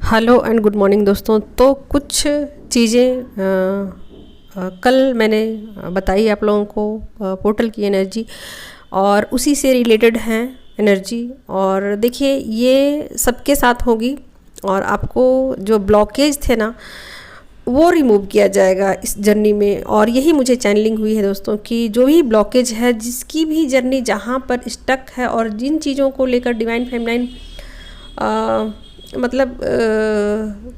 Hello and good morning दोस्तों। तो कुछ चीज़ें कल मैंने बताई आप लोगों को पोर्टल की एनर्जी, और उसी से रिलेटेड हैं एनर्जी। और देखिए ये सबके साथ होगी, और आपको जो ब्लॉकेज थे ना वो रिमूव किया जाएगा इस जर्नी में। और यही मुझे चैनलिंग हुई है दोस्तों कि जो भी ब्लॉकेज है, जिसकी भी जर्नी जहाँ पर स्टक है, और जिन चीज़ों को लेकर डिवाइन फेमिनाइन मतलब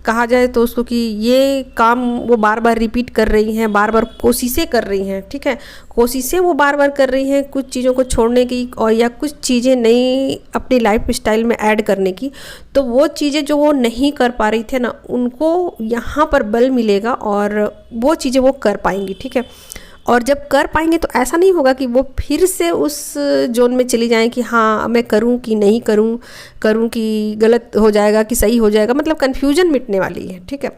कहा जाए तो उसको कि ये काम वो बार बार रिपीट कर रही हैं, बार बार कोशिशें कर रही हैं, ठीक है, कोशिशें वो बार बार कर रही हैं कुछ चीज़ों को छोड़ने की, और या कुछ चीज़ें नई अपनी लाइफ स्टाइल में ऐड करने की। तो वो चीज़ें जो वो नहीं कर पा रही थे ना, उनको यहाँ पर बल मिलेगा और वो चीज़ें वो कर पाएंगी, ठीक है। और जब कर पाएंगे तो ऐसा नहीं होगा कि वो फिर से उस जोन में चली जाएं कि हाँ मैं करूं कि नहीं करूं, करूं कि गलत हो जाएगा कि सही हो जाएगा, मतलब कन्फ्यूजन मिटने वाली है, ठीक है।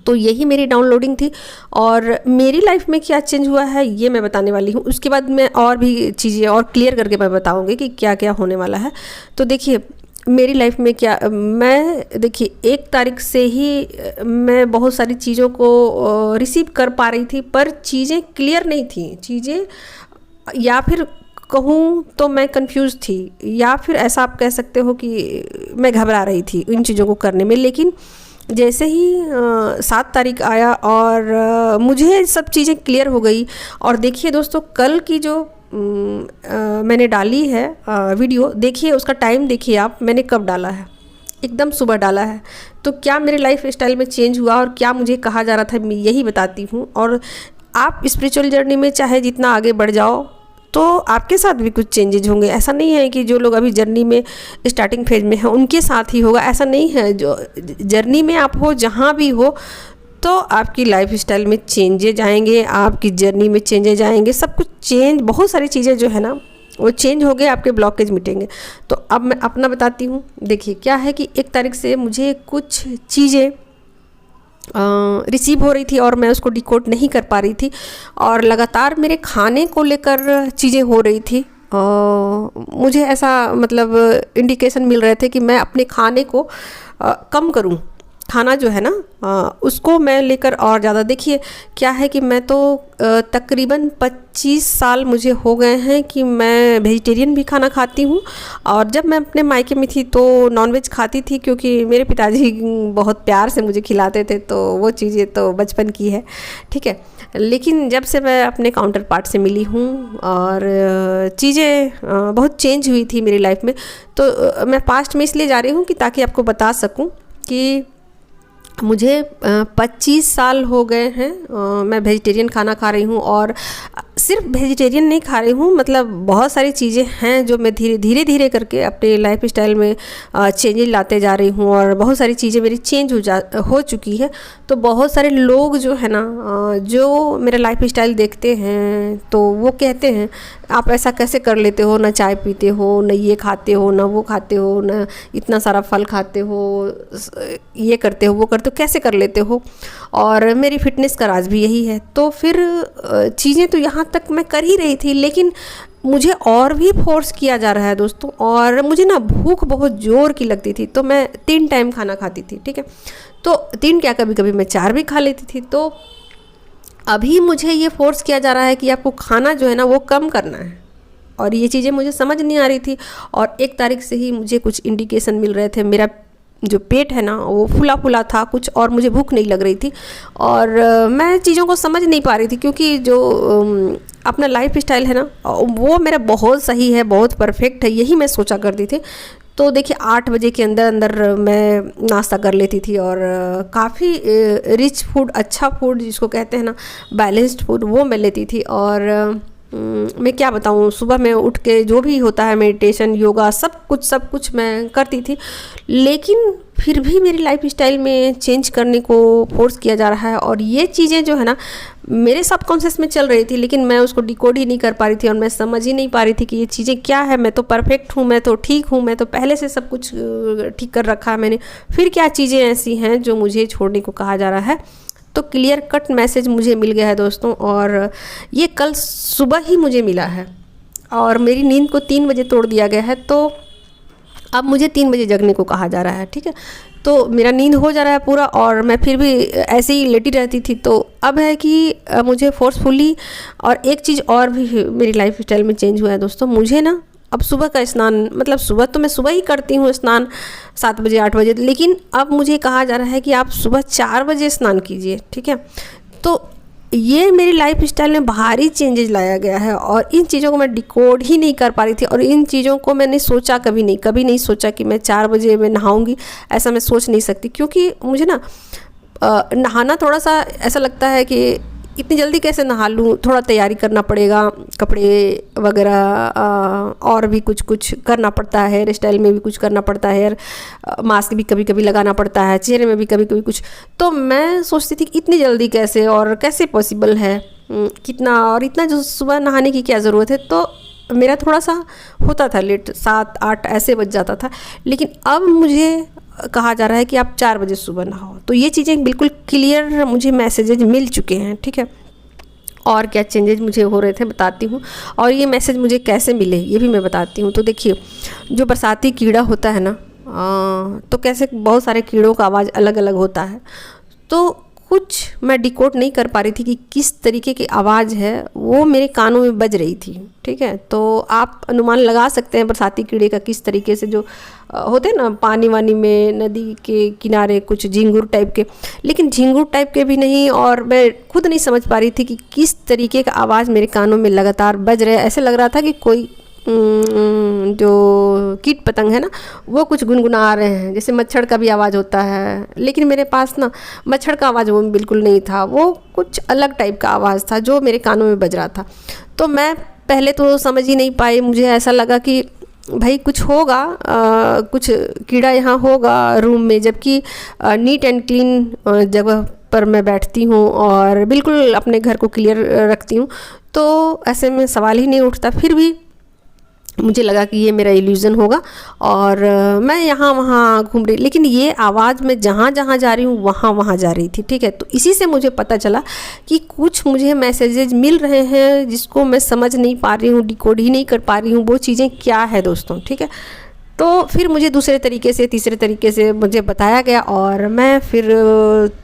तो यही मेरी डाउनलोडिंग थी, और मेरी लाइफ में क्या चेंज हुआ है ये मैं बताने वाली हूँ। उसके बाद मैं और भी चीज़ें और क्लियर करके मैं बताऊँगी कि क्या क्या होने वाला है। तो देखिए मेरी लाइफ में क्या, मैं देखिए 1 तारीख से ही मैं बहुत सारी चीज़ों को रिसीव कर पा रही थी, पर चीज़ें क्लियर नहीं थी, चीज़ें, या फिर कहूँ तो मैं कंफ्यूज थी, या फिर ऐसा आप कह सकते हो कि मैं घबरा रही थी इन चीज़ों को करने में। लेकिन जैसे ही 7 तारीख आया और मुझे सब चीज़ें क्लियर हो गई। और देखिए दोस्तों कल की जो मैंने डाली है वीडियो, देखिए उसका टाइम देखिए आप, मैंने कब डाला है, एकदम सुबह डाला है। तो क्या मेरे लाइफ स्टाइल में चेंज हुआ और क्या मुझे कहा जा रहा था, मैं यही बताती हूँ। और आप स्पिरिचुअल जर्नी में चाहे जितना आगे बढ़ जाओ तो आपके साथ भी कुछ चेंजेज होंगे। ऐसा नहीं है कि जो लोग अभी जर्नी में स्टार्टिंग फेज में हैं उनके साथ ही होगा, ऐसा नहीं है। जो जर्नी में आप हो, जहाँ भी हो, तो आपकी लाइफ स्टाइल में चेंजेज आएंगे, आपकी जर्नी में चेंजेज आएंगे, सब कुछ चेंज, बहुत सारी चीज़ें जो है ना वो चेंज हो गए, आपके ब्लॉकेज मिटेंगे। तो अब मैं अपना बताती हूँ। देखिए क्या है कि 1 तारीख से मुझे कुछ चीज़ें रिसीव हो रही थी और मैं उसको डिकोड नहीं कर पा रही थी, और लगातार मेरे खाने को लेकर चीज़ें हो रही थी। मुझे ऐसा मतलब इंडिकेशन मिल रहे थे कि मैं अपने खाने को कम करूं, खाना जो है ना उसको मैं लेकर और ज़्यादा। देखिए क्या है कि मैं तो तकरीबन 25 साल मुझे हो गए हैं कि मैं वेजिटेरियन भी खाना खाती हूँ। और जब मैं अपने मायके में थी तो नॉनवेज खाती थी, क्योंकि मेरे पिताजी बहुत प्यार से मुझे खिलाते थे, तो वो चीज़ें तो बचपन की है, ठीक है। लेकिन जब से मैं अपने काउंटर पार्ट से मिली हूँ और चीज़ें बहुत चेंज हुई थी मेरी लाइफ में, तो मैं पास्ट में इसलिए जा रही हूँ कि ताकि आपको बता सकूँ कि मुझे 25 साल हो गए हैं मैं वेजिटेरियन खाना खा रही हूँ। और सिर्फ वेजिटेरियन नहीं खा रही हूँ, मतलब बहुत सारी चीज़ें हैं जो मैं धीरे धीरे करके अपने लाइफ स्टाइल में चेंजेस लाते जा रही हूँ, और बहुत सारी चीज़ें मेरी चेंज हो चुकी है। तो बहुत सारे लोग जो है ना जो मेरा लाइफ स्टाइल देखते हैं तो वो कहते हैं आप ऐसा कैसे कर लेते हो, ना चाय पीते हो, ना ये खाते हो, ना वो खाते हो, ना इतना सारा फल खाते हो, ये करते हो, वो करते हो, कैसे कर लेते हो। और मेरी फिटनेस का राज भी यही है। तो फिर चीज़ें तो यहाँ तक मैं कर ही रही थी, लेकिन मुझे और भी फोर्स किया जा रहा है दोस्तों। और मुझे ना भूख बहुत ज़ोर की लगती थी, तो मैं 3 टाइम खाना खाती थी, ठीक है। तो 3 क्या, कभी कभी मैं 4 भी खा लेती थी। तो अभी मुझे ये फोर्स किया जा रहा है कि आपको खाना जो है ना वो कम करना है, और ये चीज़ें मुझे समझ नहीं आ रही थी। और 1 तारीख से ही मुझे कुछ इंडिकेशन मिल रहे थे, मेरा जो पेट है ना वो फूला फूला था कुछ, और मुझे भूख नहीं लग रही थी, और मैं चीज़ों को समझ नहीं पा रही थी, क्योंकि जो अपना लाइफ स्टाइल है ना वो मेरा बहुत सही है, बहुत परफेक्ट है, यही मैं सोचा करती थी। तो देखिए 8 बजे के अंदर अंदर मैं नाश्ता कर लेती थी, और काफ़ी रिच फूड, अच्छा फूड जिसको कहते हैं ना, बैलेंस्ड फूड, वो मैं लेती थी। और मैं क्या बताऊँ, सुबह में उठ के जो भी होता है मेडिटेशन, योगा, सब कुछ मैं करती थी। लेकिन फिर भी मेरी लाइफ स्टाइल में चेंज करने को फोर्स किया जा रहा है, और ये चीज़ें जो है ना मेरे सबकॉन्शियस में चल रही थी, लेकिन मैं उसको डिकोड ही नहीं कर पा रही थी, और मैं समझ ही नहीं पा रही थी कि ये चीज़ें क्या है। मैं तो परफेक्ट हूँ, मैं तो ठीक हूँ, मैं तो पहले से सब कुछ ठीक कर रखा है मैंने, फिर क्या चीज़ें ऐसी हैं जो मुझे छोड़ने को कहा जा रहा है। तो क्लियर कट मैसेज मुझे मिल गया है दोस्तों, और ये कल सुबह ही मुझे मिला है, और मेरी नींद को 3 बजे तोड़ दिया गया है। तो अब मुझे 3 बजे जगने को कहा जा रहा है, ठीक है। तो मेरा नींद हो जा रहा है पूरा और मैं फिर भी ऐसे ही लेटी रहती थी। तो अब है कि मुझे फोर्सफुली, और एक चीज़ और भी मेरी लाइफ स्टाइल में चेंज हुआ है दोस्तों। मुझे ना अब सुबह का स्नान, मतलब सुबह तो मैं सुबह ही करती हूँ स्नान 7 बजे 8 बजे, लेकिन अब मुझे कहा जा रहा है कि आप सुबह 4 बजे स्नान कीजिए, ठीक है। तो ये मेरी लाइफ स्टाइल में भारी चेंजेस लाया गया है और इन चीज़ों को मैं डिकोड ही नहीं कर पा रही थी। और इन चीज़ों को मैंने सोचा कभी नहीं सोचा कि मैं 4 बजे में नहाऊंगी, ऐसा मैं सोच नहीं सकती। क्योंकि मुझे ना नहाना थोड़ा सा ऐसा लगता है कि इतनी जल्दी कैसे नहा लूँ, थोड़ा तैयारी करना पड़ेगा, कपड़े वगैरह और भी कुछ करना पड़ता है, हेयर स्टाइल में भी कुछ करना पड़ता है, मास्क भी कभी कभी लगाना पड़ता है, चेहरे में भी कभी कभी कुछ। तो मैं सोचती थी कि इतनी जल्दी कैसे और कैसे पॉसिबल है, कितना और इतना जो सुबह नहाने की क्या ज़रूरत है। तो मेरा थोड़ा सा होता था लेट, 7 8 ऐसे बज जाता था। लेकिन अब मुझे कहा जा रहा है कि आप 4 बजे सुबह नहाओ। तो ये चीज़ें बिल्कुल क्लियर मुझे मैसेजेज मिल चुके हैं, ठीक है। और क्या चेंजेज मुझे हो रहे थे बताती हूँ, और ये मैसेज मुझे कैसे मिले ये भी मैं बताती हूँ। तो देखिए, जो बरसाती कीड़ा होता है ना, तो कैसे बहुत सारे कीड़ों का आवाज़ अलग अलग होता है। तो कुछ मैं डिकोड नहीं कर पा रही थी कि किस तरीके की आवाज़ है वो मेरे कानों में बज रही थी, ठीक है। तो आप अनुमान लगा सकते हैं बरसाती कीड़े का किस तरीके से, जो होते हैं ना पानी वानी में, नदी के किनारे कुछ झिंगुर टाइप के, लेकिन झिंगुर टाइप के भी नहीं। और मैं खुद नहीं समझ पा रही थी कि किस तरीके का आवाज़ मेरे कानों में लगातार बज रहा है। ऐसे लग रहा था कि कोई जो कीट पतंग है ना वो कुछ गुनगुना रहे हैं, जैसे मच्छर का भी आवाज़ होता है। लेकिन मेरे पास ना मच्छर का आवाज़ वो बिल्कुल नहीं था, वो कुछ अलग टाइप का आवाज़ था जो मेरे कानों में बज रहा था। तो मैं पहले तो समझ ही नहीं पाई, मुझे ऐसा लगा कि भाई कुछ होगा, कुछ कीड़ा यहाँ होगा रूम में, जबकि नीट एंड क्लीन जगह पर मैं बैठती हूँ और बिल्कुल अपने घर को क्लियर रखती हूँ। तो ऐसे में सवाल ही नहीं उठता। फिर भी मुझे लगा कि ये मेरा इल्यूज़न होगा और मैं यहाँ वहाँ घूम रही, लेकिन ये आवाज़ मैं जहाँ जहाँ जा रही हूँ वहाँ वहाँ जा रही थी, ठीक है। तो इसी से मुझे पता चला कि कुछ मुझे मैसेजेज मिल रहे हैं जिसको मैं समझ नहीं पा रही हूँ, डिकोड ही नहीं कर पा रही हूँ वो चीज़ें क्या है दोस्तों, ठीक है। तो फिर मुझे दूसरे तरीके से, तीसरे तरीके से मुझे बताया गया और मैं फिर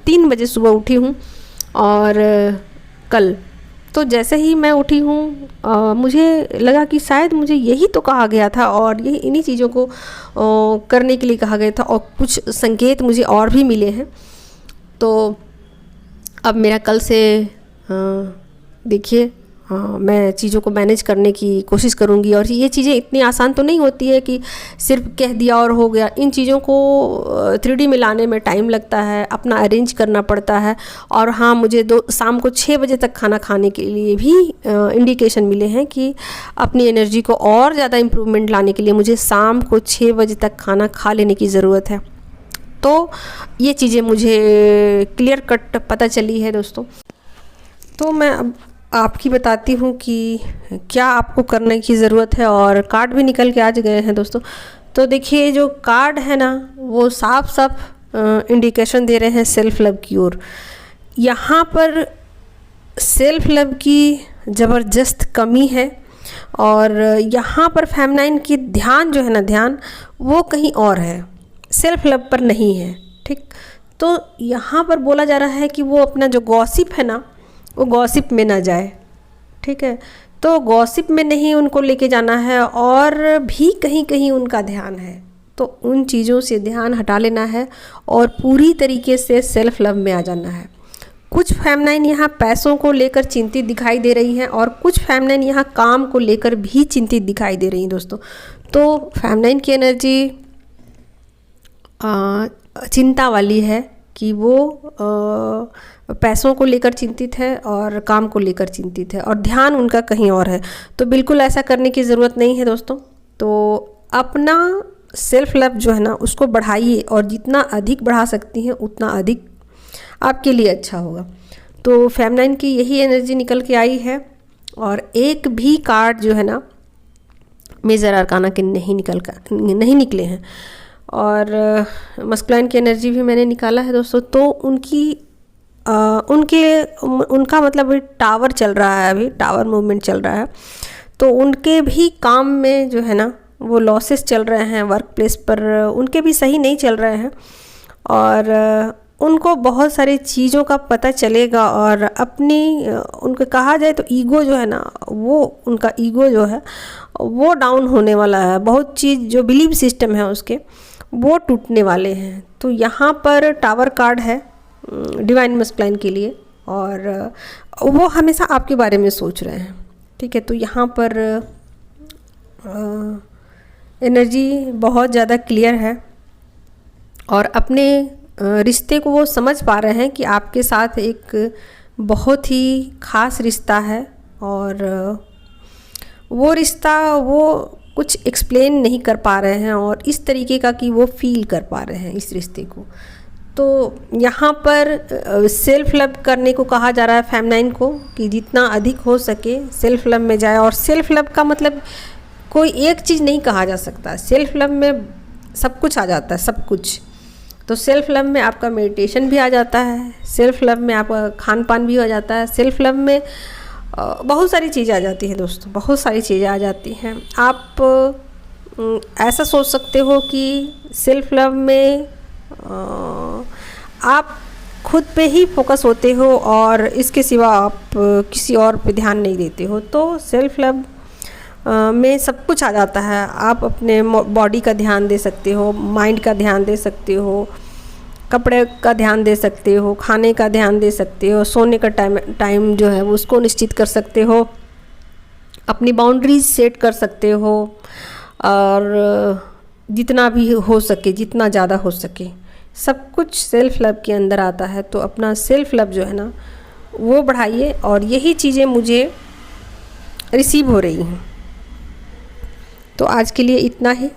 3 बजे सुबह उठी हूँ। और कल तो जैसे ही मैं उठी हूँ मुझे लगा कि शायद मुझे यही तो कहा गया था और यही इन्हीं चीज़ों को करने के लिए कहा गया था, और कुछ संकेत मुझे और भी मिले हैं। तो अब मेरा कल से देखिए मैं चीज़ों को मैनेज करने की कोशिश करूँगी। और ये चीज़ें इतनी आसान तो नहीं होती है कि सिर्फ कह दिया और हो गया। इन चीज़ों को 3D में लाने में टाइम लगता है, अपना अरेंज करना पड़ता है। और हाँ, मुझे शाम को 6 बजे तक खाना खाने के लिए भी इंडिकेशन मिले हैं कि अपनी एनर्जी को और ज़्यादा इम्प्रूवमेंट लाने के लिए मुझे शाम को 6 बजे तक खाना खा लेने की ज़रूरत है। तो ये चीज़ें मुझे क्लियर कट पता चली है दोस्तों। तो मैं अब आपकी बताती हूँ कि क्या आपको करने की ज़रूरत है, और कार्ड भी निकल के आज गए हैं दोस्तों। तो देखिए, जो कार्ड है ना वो साफ साफ इंडिकेशन दे रहे हैं सेल्फ लव की ओर। यहाँ पर सेल्फ लव की ज़बरदस्त कमी है और यहाँ पर फेमिनाइन की ध्यान जो है ना, ध्यान वो कहीं और है, सेल्फ लव पर नहीं है, ठीक। तो यहाँ पर बोला जा रहा है कि वो अपना जो गॉसिप है ना वो गॉसिप में ना जाए, ठीक है। तो गॉसिप में नहीं उनको लेके जाना है, और भी कहीं कहीं उनका ध्यान है तो उन चीज़ों से ध्यान हटा लेना है और पूरी तरीके से सेल्फ लव में आ जाना है। कुछ फेमिनाइन यहाँ पैसों को लेकर चिंतित दिखाई दे रही हैं और कुछ फेमिनाइन यहाँ काम को लेकर भी चिंतित दिखाई दे रही हैं दोस्तों। तो फेमिनाइन की एनर्जी चिंता वाली है कि वो पैसों को लेकर चिंतित है और काम को लेकर चिंतित है और ध्यान उनका कहीं और है। तो बिल्कुल ऐसा करने की ज़रूरत नहीं है दोस्तों। तो अपना सेल्फ लव जो है ना उसको बढ़ाइए, और जितना अधिक बढ़ा सकती हैं उतना अधिक आपके लिए अच्छा होगा। तो फेमिनाइन की यही एनर्जी निकल के आई है, और एक भी कार्ड जो है ना मेजर अरकाना के नहीं निकले हैं। और मस्कुलाइन की एनर्जी भी मैंने निकाला है दोस्तों। तो उनका मतलब टावर चल रहा है, अभी टावर मूवमेंट चल रहा है। तो उनके भी काम में जो है ना वो लॉसेस चल रहे हैं वर्क प्लेस पर, उनके भी सही नहीं चल रहे हैं, और उनको बहुत सारी चीज़ों का पता चलेगा, और अपनी उनको कहा जाए तो ईगो जो है ना, वो उनका ईगो जो है वो डाउन होने वाला है। बहुत चीज़ जो बिलीव सिस्टम है उसके, वो टूटने वाले हैं। तो यहाँ पर टावर कार्ड है डिवाइन मस्कुलाइन के लिए, और वो हमेशा आपके बारे में सोच रहे हैं, ठीक है। तो यहाँ पर एनर्जी बहुत ज़्यादा क्लियर है, और अपने रिश्ते को वो समझ पा रहे हैं कि आपके साथ एक बहुत ही ख़ास रिश्ता है, और वो रिश्ता वो कुछ एक्सप्लेन नहीं कर पा रहे हैं, और इस तरीके का कि वो फील कर पा रहे हैं इस रिश्ते को। तो यहाँ पर सेल्फ लव करने को कहा जा रहा है फेमिनाइन को, कि जितना अधिक हो सके सेल्फ लव में जाए। और सेल्फ लव का मतलब कोई एक चीज़ नहीं कहा जा सकता, सेल्फ लव में सब कुछ आ जाता है, सब कुछ। तो सेल्फ लव में आपका मेडिटेशन भी आ जाता है, सेल्फ लव में आपका खान पान भी हो जाता है, सेल्फ लव में बहुत सारी चीज़ें आ जाती हैं दोस्तों, बहुत सारी चीज़ें आ जाती हैं। आप ऐसा सोच सकते हो कि सेल्फ लव में आप खुद पे ही फोकस होते हो, और इसके सिवा आप किसी और पे ध्यान नहीं देते हो। तो सेल्फ लव में सब कुछ आ जाता है। आप अपने बॉडी का ध्यान दे सकते हो, माइंड का ध्यान दे सकते हो, कपड़े का ध्यान दे सकते हो, खाने का ध्यान दे सकते हो, सोने का टाइम जो है वो उसको निश्चित कर सकते हो, अपनी बाउंड्रीज सेट कर सकते हो, और जितना भी हो सके, जितना ज़्यादा हो सके, सब कुछ सेल्फ लव के अंदर आता है। तो अपना सेल्फ लव जो है ना वो बढ़ाइए, और यही चीज़ें मुझे रिसीव हो रही हैं। तो आज के लिए इतना ही।